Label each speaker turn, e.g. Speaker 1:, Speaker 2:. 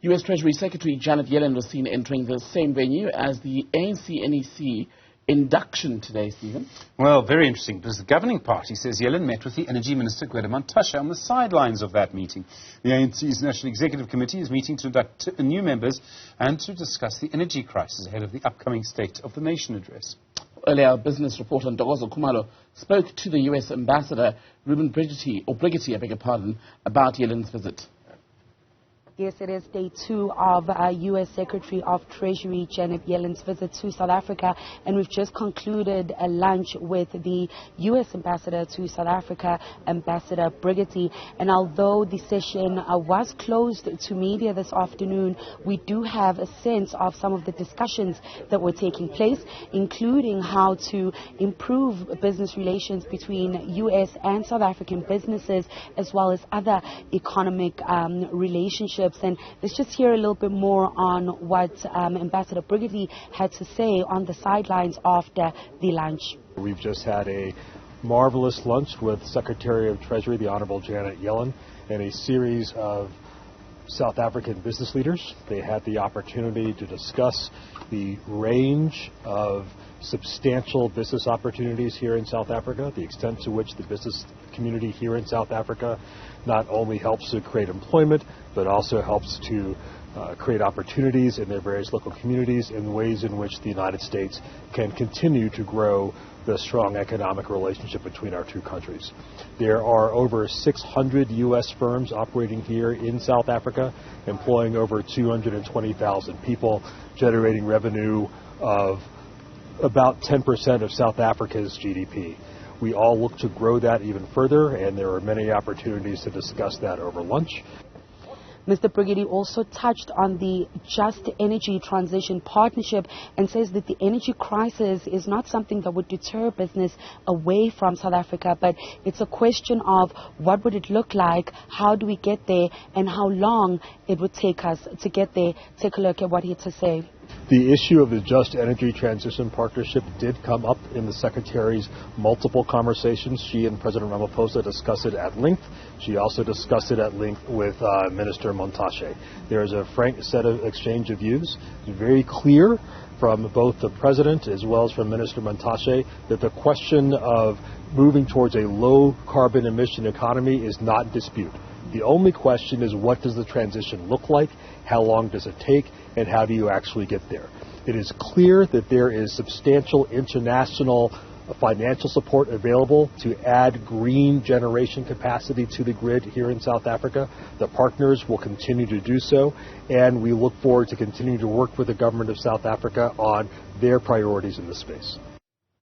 Speaker 1: U.S. Treasury Secretary Janet Yellen was seen entering the same venue as the ANC NEC induction today, Stephen.
Speaker 2: Well, very interesting, because the governing party says Yellen met with the Energy Minister Gwede Mantashe on the sidelines of that meeting. The ANC's National Executive Committee is meeting to induct new members and to discuss the energy crisis ahead of the upcoming State of the Nation address.
Speaker 1: Earlier, business reporter Ntokozo Khumalo spoke to the U.S. Ambassador Reuben Brigety about Yellen's visit.
Speaker 3: Yes, it is day 2 of U.S. Secretary of Treasury Janet Yellen's visit to South Africa, and we've just concluded a lunch with the U.S. Ambassador to South Africa, Ambassador Brigety. And although the session was closed to media this afternoon, we do have a sense of some of the discussions that were taking place, including how to improve business relations between U.S. and South African businesses, as well as other economic relationships. And let's just hear a little bit more on what Ambassador Brigety had to say on the sidelines after the lunch.
Speaker 4: We've just had a marvelous lunch with Secretary of Treasury, the Honorable Janet Yellen, and a series of South African business leaders. They had the opportunity to discuss the range of substantial business opportunities here in South Africa, the extent to which the business community here in South Africa not only helps to create employment, but also helps to create opportunities in their various local communities, in ways in which the United States can continue to grow the strong economic relationship between our two countries. There are over 600 U.S. firms operating here in South Africa, employing over 220,000 people, generating revenue of about 10% of South Africa's GDP. We all look to grow that even further, and there are many opportunities to discuss that over lunch.
Speaker 3: Mr. Brigety also touched on the Just Energy Transition Partnership and says that the energy crisis is not something that would deter business away from South Africa, but it's a question of what would it look like, how do we get there, and how long it would take us to get there. Take a look at what he had to say.
Speaker 4: The issue of the Just Energy Transition Partnership did come up in the Secretary's multiple conversations. She and President Ramaphosa discussed it at length. She also discussed it at length with Minister Mantashe. There is a frank set of exchange of views. It's very clear from both the President as well as from Minister Mantashe that the question of moving towards a low carbon emission economy is not in dispute. The only question is, what does the transition look like, how long does it take, and how do you actually get there? It is clear that there is substantial international financial support available to add green generation capacity to the grid here in South Africa. The partners will continue to do so, and we look forward to continuing to work with the government of South Africa on their priorities in this space.